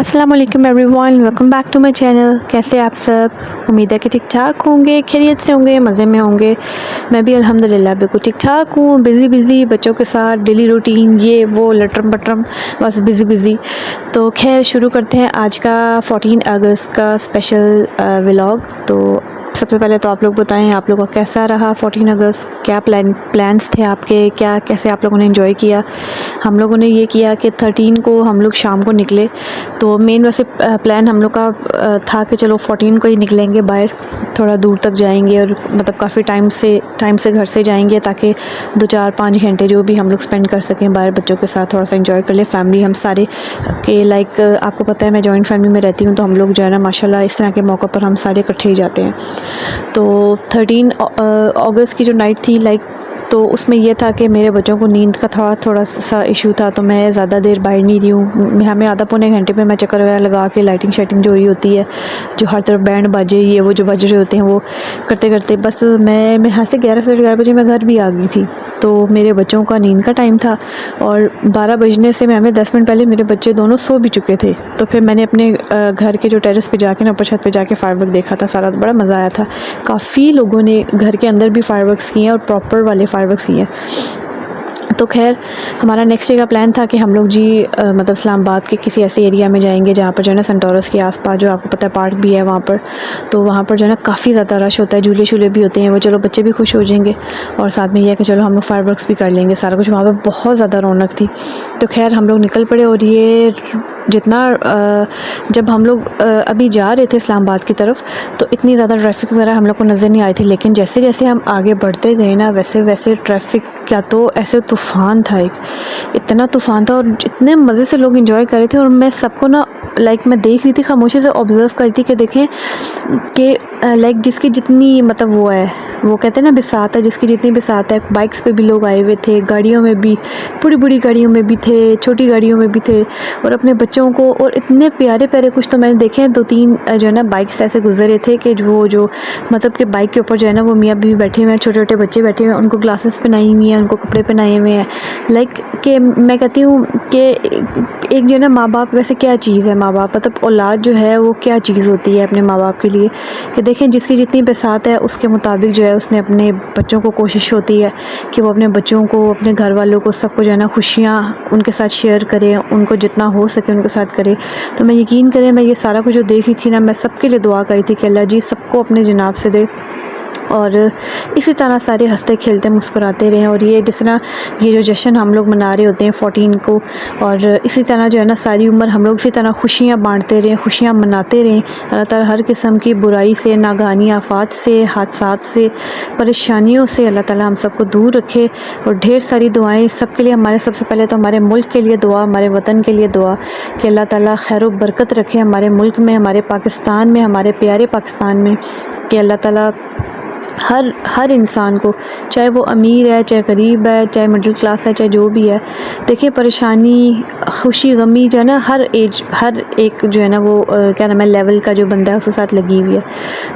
अस्सलाम वालेकुम everyone, welcome back to my channel. कैसे आप सब? उम्मीद है कि ठीक ठाक होंगे, खैरियत से होंगे, मज़े में होंगे। मैं भी अल्हम्दुलिल्लाह बिल्कुल ठीक ठाक हूँ। बिज़ी बच्चों के साथ डेली रूटीन, ये वो लटरम पटरम, बस बिज़ी। तो खैर शुरू करते हैं आज का 14 अगस्त का स्पेशल व्लॉग। तो सबसे पहले तो आप लोग बताएं, आप लोगों का कैसा रहा 14 अगस्त? क्या प्लान्स थे आपके? क्या कैसे आप लोगों ने एंजॉय किया? हम लोगों ने ये किया कि 13 को हम लोग शाम को निकले। तो मेन वैसे प्लान हम लोग का था कि चलो 14 को ही निकलेंगे बाहर, थोड़ा दूर तक जाएंगे और मतलब काफ़ी टाइम से घर से जाएंगे ताकि 2-4-5 घंटे जो भी हम लोग स्पेंड कर सकें बाहर बच्चों के साथ, थोड़ा सा एंजॉय कर ले फैमिली हम सारे के। लाइक आपको पता है मैं जॉइंट फैमिली में रहती हूँ, तो हम लोग जो है ना माशाल्लाह इस तरह के मौक़ों पर हम सारे इकट्ठे ही जाते हैं। तो 13 अगस्त की जो नाइट थी, लाइक तो उसमें यह था कि मेरे बच्चों को नींद का थोड़ा सा इशू था, तो मैं ज़्यादा देर बाहर नहीं रही हूँ। हमें आधा पौने घंटे पे मैं चक्कर वगैरह लगा के लाइटिंग शाइटिंग जो हुई होती है, जो हर तरफ बैंड बाजे ये वो जो बज रहे होते हैं, वो करते करते बस मैं मेरे यहाँ से 11 साढ़े 11 बजे मैं घर भी आ गई थी। तो मेरे बच्चों का नींद का टाइम था और 12 बजने से मैं हमें 10 मिनट पहले मेरे बच्चे दोनों सो भी चुके थे। तो फिर मैंने अपने घर के जो टेरेस पे जाके ना ऊपर छत पे जाके फायरवर्क देखा था सारा, तो बड़ा मज़ा आया था। काफ़ी लोगों ने घर के अंदर भी फायरवर्क्स किए हैं और प्रॉपर वाले फायरवर्क्स किए हैं। तो खैर हमारा नेक्स्ट डे का प्लान था कि हम लोग जी मतलब इस्लामाबाद के किसी ऐसे एरिया में जाएंगे जहाँ पर जो है ना सेंटोरस के आसपास जो आपको पता है पार्क भी है वहाँ पर। तो वहाँ पर जो है ना काफ़ी ज़्यादा रश होता है, झूले शूले भी होते हैं, वो चलो बच्चे भी खुश हो जाएंगे और साथ में यह है कि चलो हम लोग फायरवर्क्स भी कर लेंगे, सारा कुछ वहाँ पर बहुत ज़्यादा रौनक थी। तो खैर हम लोग निकल पड़े और ये जितना जब हम लोग अभी जा रहे थे इस्लामाबाद की तरफ, तो इतनी ज़्यादा ट्रैफिक वगैरह हम लोग को नज़र नहीं आई थी। लेकिन जैसे जैसे हम आगे बढ़ते गए ना, वैसे वैसे ट्रैफिक क्या तो ऐसे तूफ़ान था, इतना तूफ़ान था और इतने मज़े से लोग एंजॉय कर रहे थे। और मैं सबको ना लाइक मैं देख रही थी, खामोशी से ऑब्ज़र्व कर रही थी कि देखें कि लाइक जिसकी जितनी मतलब वो है, वो कहते हैं ना बिसात है, जिसकी जितनी बिसात है। बाइक्स पे भी लोग आए हुए थे, गाड़ियों में भी, बड़ी गाड़ियों में भी थे, छोटी गाड़ियों में भी थे, और अपने बच्चों को। और इतने प्यारे प्यारे कुछ तो मैंने देखे हैं, 2-3 जो है ना बाइक्स ऐसे गुजरे थे कि वो जो मतलब कि बाइक के ऊपर जो है ना वो मियाँ बीवी बैठे हुए हैं, छोटे छोटे बच्चे बैठे हुए हैं, उनको ग्लासेस पहनाई हुई हैं, उनको कपड़े पहनाए हुए हैं। लाइक कि मैं कहती हूँ कि एक जो है ना माँ बाप, वैसे क्या चीज़ है माँ बाप, मतलब औलाद जो है वो क्या चीज़ होती है अपने माँ बाप के लिए, कि देखें जिसकी जितनी बसात है उसके मुताबिक जो है उसने अपने बच्चों को कोशिश होती है कि वो अपने बच्चों को, अपने घर वालों को, सबको जो है ना खुशियाँ उनके साथ शेयर करें, उनको जितना हो सके उनके साथ करें। तो मैं यकीन करें, मैं ये सारा कुछ जो देखी थी ना, मैं सबके लिए दुआ करी थी कि अल्लाह जी सबको अपने जनाब से दे और इसी तरह सारे हंसते खेलते मुस्कुराते रहें। और ये जिस तरह ये जो जश्न हम लोग मना रहे होते हैं 14 को, और इसी तरह जो है ना सारी उम्र हम लोग इसी तरह खुशियाँ बांटते रहें, खुशियाँ मनाते रहें। अल्लाह ताला हर किस्म की बुराई से, नागहानी आफात से, हादसात से, परेशानियों से अल्लाह ताला हम सबको दूर रखे। और ढेर सारी दुआएं सबके लिए, हमारे सबसे पहले तो हमारे मुल्क के लिए दुआ, हमारे वतन के लिए दुआ कि अल्लाह ताला खैर व बरकत रखे हमारे मुल्क में, हमारे पाकिस्तान में, हमारे प्यारे पाकिस्तान में, कि अल्लाह ताला हर इंसान को, चाहे वो अमीर है, चाहे गरीब है, चाहे मिडिल क्लास है, चाहे जो भी है, देखिए परेशानी, खुशी, गमी जो है ना हर एक जो है ना वो क्या नाम है लेवल का जो बंदा है उसके साथ लगी हुई है।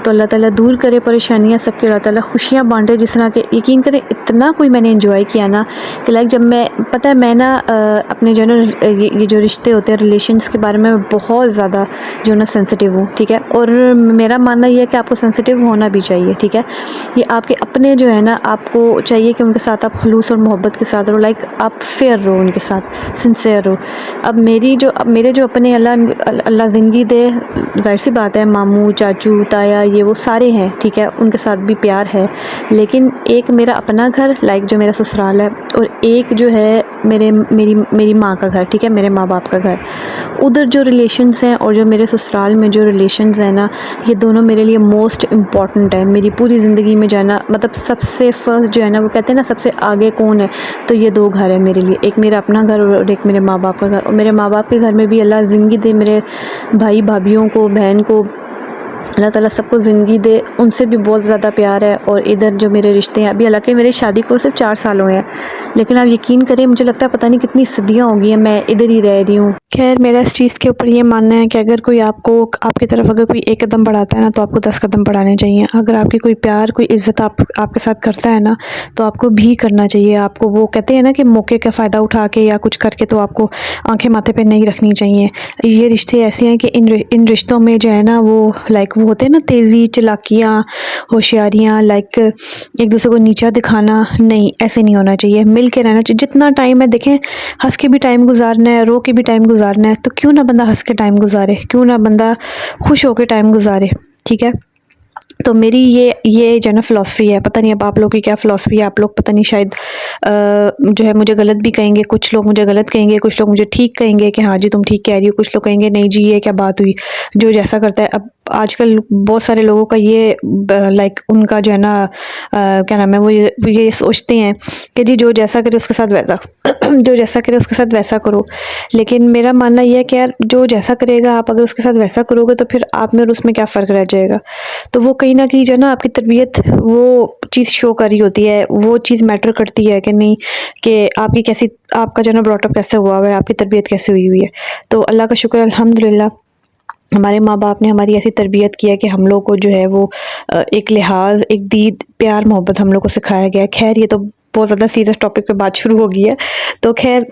तो अल्लाह ताला दूर करे परेशानियाँ सबके, अल्लाह ताला खुशियाँ बांटे। जिस तरह के यकीन करें इतना कोई मैंने एंजॉय किया ना कि लाइक जब मैं, पता है मैं ना अपने जो है ना ये जो रिश्ते होते हैं, रिलेशंस के बारे में बहुत ज़्यादा जो है ना सेंसिटिव हूँ, ठीक है। और मेरा मानना ये है कि आपको सेंसिटिव होना भी चाहिए, ठीक है। ये आपके अपने जो है ना, आपको चाहिए कि उनके साथ आप खलूस और मोहब्बत के साथ रहो, लाइक आप फेयर रहो उनके साथ, सिंसियर रहो। अब मेरे जो अपने अल्लाह ज़िंदगी दे, जाहिर सी बात है मामू, चाचू, ताया, ये वो सारे हैं, ठीक है, उनके साथ भी प्यार है। लेकिन एक मेरा अपना घर, लाइक जो मेरा ससुराल है, और एक जो है मेरी माँ का घर, ठीक है, मेरे माँ बाप का घर। उधर जो रिलेशंस हैं और जो मेरे ससुराल में जो रिलेशंस हैं ना, ये दोनों मेरे लिए मोस्ट इम्पॉर्टेंट है। मेरी पूरी ज़िंदगी में जाना मतलब सबसे फर्स्ट जो है ना, वो कहते हैं ना सबसे आगे कौन है, तो ये 2 घर है मेरे लिए, एक मेरा अपना घर और एक मेरे माँ बाप का घर। और मेरे माँ बाप के घर में भी अल्लाह ज़िंदगी दे, मेरे भाई भाभीयों को, बहन को, अल्लाह ताला सबको ज़िंदगी दे, उनसे भी बहुत ज़्यादा प्यार है। और इधर जो मेरे रिश्ते हैं, अभी हालांकि मेरी शादी को सिर्फ 4 साल हुए हैं, लेकिन आप यकीन करें मुझे लगता है पता नहीं कितनी सदियाँ हो गई हैं मैं इधर ही रह रही हूँ। खैर मेरा इस चीज़ के ऊपर ये मानना है कि अगर कोई आपको आपकी तरफ अगर कोई एक कदम बढ़ाता है ना, तो आपको 10 कदम बढ़ाने चाहिए। अगर आपकी कोई प्यार कोई इज़्ज़त आपके साथ करता है ना, तो आपको भी करना चाहिए। आपको वो कहते हैं ना कि मौके का फ़ायदा उठा के या कुछ करके तो आपको आंखें माथे पे नहीं रखनी चाहिए। ये रिश्ते ऐसे हैं कि इन रिश्तों में जो है ना, वो लाइक वो होते हैं ना, तेज़ी, चालाकियाँ, होशियारियाँ, लाइक एक दूसरे को नीचा दिखाना, नहीं, ऐसे नहीं होना चाहिए। मिल के रहना चाहिए। जितना टाइम है देखें, हंस के भी टाइम गुजारना है, रो के भी टाइम गुजारना है, तो क्यों ना बंदा हंस के टाइम गुजारे, क्यों ना बंदा खुश होकर टाइम गुजारे। ठीक है, तो मेरी ये जो है ना फ़िलासफ़ी है। पता नहीं अब आप लोगों की क्या फ़िलासफ़ी है। आप लोग पता नहीं शायद जो है मुझे गलत भी कहेंगे, कुछ लोग मुझे गलत कहेंगे, कुछ लोग मुझे ठीक कहेंगे कि हाँ जी तुम ठीक कह रही हो, कुछ लोग कहेंगे नहीं जी ये क्या बात हुई, जो जैसा करता है। अब आजकल बहुत सारे लोगों का ये लाइक उनका जो है ना क्या नाम है, वो ये सोचते हैं कि जी जो जैसा करे उसके साथ वैसा जो जैसा करे उसके साथ वैसा करो। लेकिन मेरा मानना यह है कि यार जो जैसा करेगा, आप अगर उसके साथ वैसा करोगे तो फिर आप में और उसमें क्या फ़र्क रह जाएगा। तो वो कहीं ना कहीं जो है ना आपकी तरबियत वो चीज़ शो कर रही होती है, वो चीज़ मैटर करती है कि नहीं, कि आपकी कैसी, आपका जो है ना ब्रॉटअप कैसे हुआ है, आपकी तरबियत कैसे हुई हुई है। तो अल्लाह का शुक्र अल्हम्दुलिल्लाह, हमारे माँ बाप ने हमारी ऐसी तरबियत की है कि हम लोग को जो है वो एक लिहाज, एक दीद, प्यार मोहब्बत हम लोग को सिखाया गया है। खैर ये तो बहुत ज़्यादा सीरियस टॉपिक पे बात शुरू हो गई है। तो खैर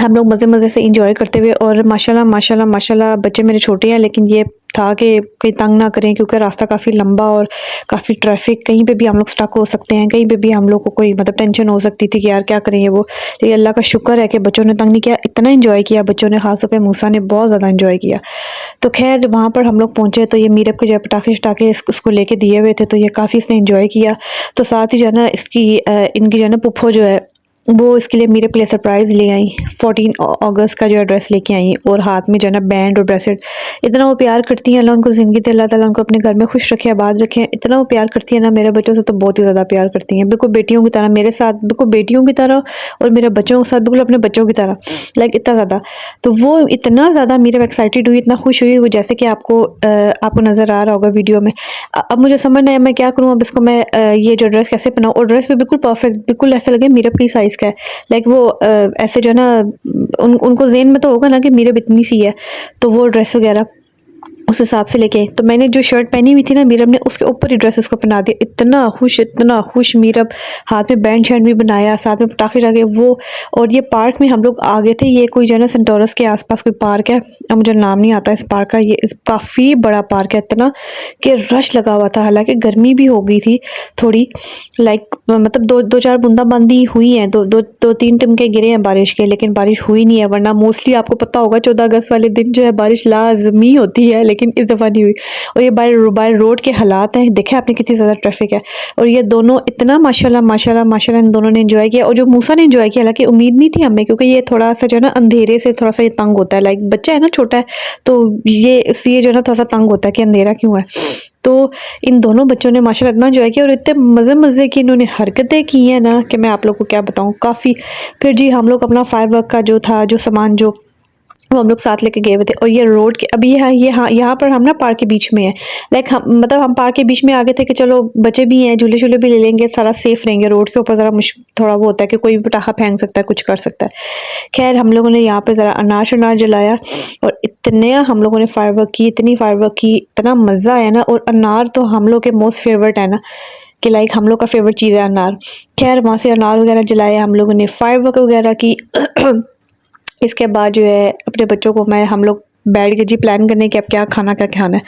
हम लोग मज़े मज़े से इंजॉय करते हुए, और माशाल्लाह माशाल्लाह माशाल्लाह बच्चे मेरे छोटे हैं, लेकिन ये था कि कहीं तंग ना करें, क्योंकि रास्ता काफ़ी लंबा और काफ़ी ट्रैफिक, कहीं पे भी हम लोग स्टक हो सकते हैं, कहीं पे भी हम लोग को कोई मतलब टेंशन हो सकती थी कि यार क्या करें ये वो। लेकिन अल्लाह का शुक्र है कि बच्चों ने तंग नहीं किया, इतना इंजॉय किया बच्चों ने, ख़ास तौर पे मूसा ने बहुत ज़्यादा इंजॉय किया। तो खैर वहाँ पर हम लोग पहुँचे तो ये मीरब के जो है पटाखे शटाखे उसको लेके दिए हुए थे, तो ये काफ़ी इसने इंजॉय किया। तो साथ ही जो है ना इसकी इनकी जो है ना पुप्पो जो है वो इसके लिए मेरे लिए सरप्राइज़ ले आई। 14 अगस्त का जो है ड्रेस लेके आई, और हाथ में जो है ना बैंड और ब्रेसलेट। इतना वो प्यार करती हैं, अल्लाह उनको ज़िंदगी दे, अल्लाह ताला उनको अपने घर में खुश रखे, आबाद रखे। इतना वो प्यार करती है ना मेरे बच्चों से, तो बहुत ही ज़्यादा प्यार करती हैं, बिल्कुल बेटियों की तरह मेरे साथ, बिल्कुल बेटियों की तरह, और मेरे बच्चों के साथ बिल्कुल अपने बच्चों की तरह, लाइक इतना ज़्यादा। तो वो इतना ज़्यादा मेरे एक्साइटेड हुई, इतना खुश हुई वो, जैसे कि आपको नज़र आ रहा होगा वीडियो में। अब मुझे समझ नहीं आया मैं क्या करूँ, अब इसको मैं ये जो ड्रेस कैसे पहनाऊँ, और ड्रेस भी बिल्कुल परफेक्ट, बिल्कुल ऐसा लगे मीरब की साइज़ का है। लाइक वो ऐसे जो है ना उनको ज़हन में तो होगा ना कि मीरब इतनी सी है, तो वो ड्रेस वगैरह उस हिसाब से लेके, तो मैंने जो शर्ट पहनी हुई थी ना मीरब ने, उसके ऊपर ही ड्रेस उसको पहना दिया। इतना खुश मीरब, हाथ में बैंड शैंड भी बनाया, साथ में पटाखे जाके वो। और ये पार्क में हम लोग आ गए थे, ये कोई जो है ना सेंटोरस के आसपास कोई पार्क है, अब मुझे नाम नहीं आता इस पार्क का। ये काफ़ी बड़ा पार्क है, इतना कि रश लगा हुआ था, हालांकि गर्मी भी हो गई थी थोड़ी, लाइक मतलब दो चार बूंदाबांदी हुई हैं, दो तीन टिमके गिरे हैं बारिश के, लेकिन बारिश हुई नहीं है। वरना मोस्टली आपको पता होगा 14 अगस्त वाले दिन जो है बारिश लाजमी होती है, लेकिन इस दफ़ा नहीं हुई। और ये बाय रोड के हालात हैं, देखे आपने कितनी ज़्यादा ट्रैफिक है। और ये दोनों इतना माशाल्लाह माशाल्लाह माशाल्लाह इन दोनों ने एंजॉय किया, और जो मूसा ने एंजॉय किया, हालांकि उम्मीद नहीं थी हमें, क्योंकि ये थोड़ा सा जो है ना अंधेरे से थोड़ा सा ये तंग होता है, लाइक बच्चा है ना छोटा है, तो ये जो है ना थोड़ा सा तंग होता है कि अंधेरा क्यों है। तो इन दोनों बच्चों ने माशाल्लाह इतना एंजॉय किया, और इतने मज़े की इन्होंने हरकतें की हैं ना कि मैं आप लोग को क्या बताऊँ, काफ़ी। फिर जी हम लोग अपना फायरवर्क का जो था, जो सामान जो वो हम लोग साथ लेके गए हुए थे। और ये रोड के अभी यहाँ पर हम ना पार्क के बीच में है, लाइक हम मतलब हम पार्क के बीच में आ गए थे कि चलो बच्चे भी हैं, झूले शूले भी ले लेंगे, सारा सेफ रहेंगे। रोड के ऊपर ज़रा थोड़ा वो होता है कि कोई भी पटाखा फेंक सकता है, कुछ कर सकता है। खैर हम लोगों ने यहाँ पे ज़रा अनार शनार जलाया, और इतने हम लोगों ने फायरवर्क की, इतनी फायरवर्क की, इतना मज़ा आया ना। और अनार तो हम लोग के मोस्ट फेवरेट है ना, कि लाइक हम लोग का फेवरेट चीज़ है अनार। खैर वहाँ से अनार वगैरह जलाए हम लोगों ने, फायरवर्क वगैरह की। इसके बाद जो है अपने बच्चों को हम लोग बैठ के जी प्लान करने कि अब क्या खाना है।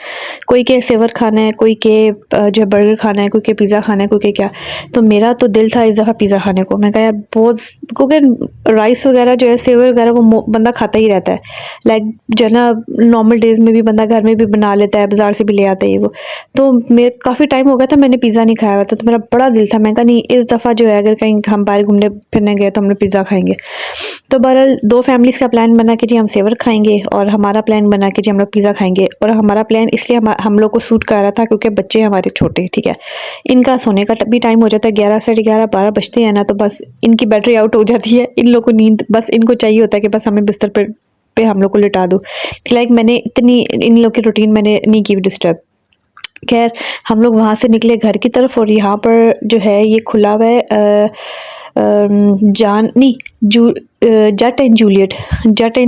कोई के सेवर खाना है, कोई के जो है बर्गर खाना है, कोई के पिज़्ज़ा खाना है, कोई के क्या। तो मेरा तो दिल था इस दफ़ा पिज़्ज़ा खाने को। मैं कहा यार बहुत, क्योंकि राइस वगैरह जो है सेवर वगैरह वो बंदा खाता ही रहता है, लाइक जो है ना नॉर्मल डेज़ में भी बंदा घर में भी बना लेता है, बाज़ार से भी ले आता है ये वो। तो मेरे काफ़ी टाइम हो गया था मैंने पिज़्ज़ा नहीं खाया हुआ था, तो मेरा बड़ा दिल था, मैं कहा नहीं इस दफ़ा जो है अगर कहीं हम बाहर घूमने फिरने गए तो हम लोग पिज़्ज़ा खाएँगे। तो बहरहाल 2 फैमिलीज़ का प्लान बना कि जी हम सेवर खाएँगे, और हमारा प्लान बना कि जी हम लोग पिज़्ज़ा खाएँगे। और हमारा प्लान इसलिए हम लोग को सूट कर रहा था क्योंकि बच्चे हमारे छोटे, ठीक है। इनका सोने का भी टाइम हो जाता है, 11 साढ़े 11 12 बजते हैं ना, तो बस इनकी बैटरी आउट हो जाती है। इन लोगों को नींद, बस इनको चाहिए होता है कि बस हमें बिस्तर पर पे हम लोग को लिटा दो। लाइक मैंने इतनी इन लोग की रूटीन मैंने नहीं की डिस्टर्ब। खैर हम लोग वहाँ से निकले घर की तरफ और यहाँ पर जो है ये खुला हुआ है जान नहीं जट एंड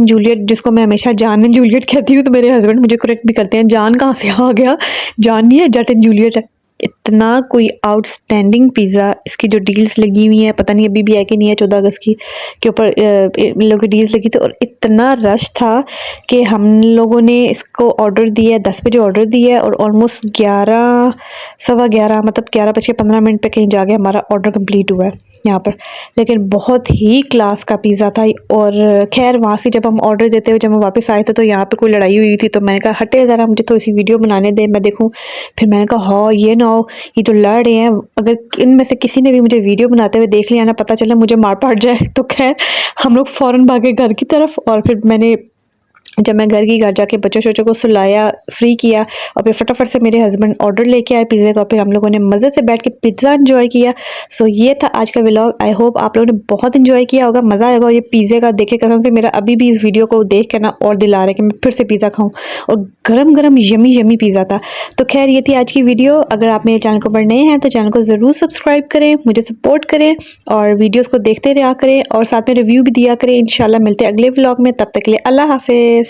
जूलियट जिसको मैं हमेशा जान एंड जूलियट कहती हूँ, तो मेरे हस्बैंड मुझे करेक्ट भी करते हैं, जान कहाँ से आ गया, जान नहीं है, जट एंड जूलियट है। इतना कोई आउटस्टैंडिंग पिज़्ज़ा, इसकी जो डील्स लगी हुई हैं पता नहीं अभी भी है कि नहीं है, 14 अगस्त की के ऊपर इन लोगों की डील्स लगी थी और इतना रश था कि हम लोगों ने इसको ऑर्डर दिया 10 बजे ऑर्डर दिया और ऑलमोस्ट 11 सवा 11 मतलब 11:15 पे कहीं जाके हमारा ऑर्डर कंप्लीट हुआ है यहाँ पर। लेकिन बहुत ही क्लास का पिज़्ज़ा था। और खैर वहाँ से जब हम ऑर्डर देते हुए जब हम वापस आए थे तो यहाँ पे कोई लड़ाई हुई थी, तो मैंने कहा हटे ज़रा मुझे तो इसी वीडियो बनाने दे मैं देखूँ। फिर मैंने कहा हाँ ये ना हो ये तो लड़ रहे हैं, अगर इनमें से किसी ने भी मुझे वीडियो बनाते हुए देख लिया ना, पता चला मुझे मार पड़ जाए। तो खैर हम लोग फ़ौरन भागे घर की तरफ और फिर जब मैं घर जाके बच्चों शच्चों को सुलाया, फ्री किया और फिर फटाफट से मेरे हस्बैंड ऑर्डर लेके आए पिज़्ज़े का, फिर हम लोगों ने मज़े से बैठ के पिज़्ज़ा एंजॉय किया। सो ये था आज का व्लॉग। आई होप आप लोगों ने बहुत एंजॉय किया होगा, मज़ा आएगा। और ये पिज़्ज़े का देखे कसम से मेरा अभी भी इस वीडियो को देख के ना और दिल आ रहा है कि मैं फिर से पिज़्ज़ा खाऊँ, और गरम गरम यमी यमी पिज़्ज़ा था। तो खैर ये थी आज की वीडियो। अगर आप मेरे चैनल पर नए हैं तो चैनल को ज़रूर सब्सक्राइब करें, मुझे सपोर्ट करें और वीडियोज़ को देखते रहा करें और साथ में रिव्यू भी दिया करें। इंशाल्लाह मिलते हैं अगले व्लॉग में, तब तक के लिए अल्लाह हाफिज़।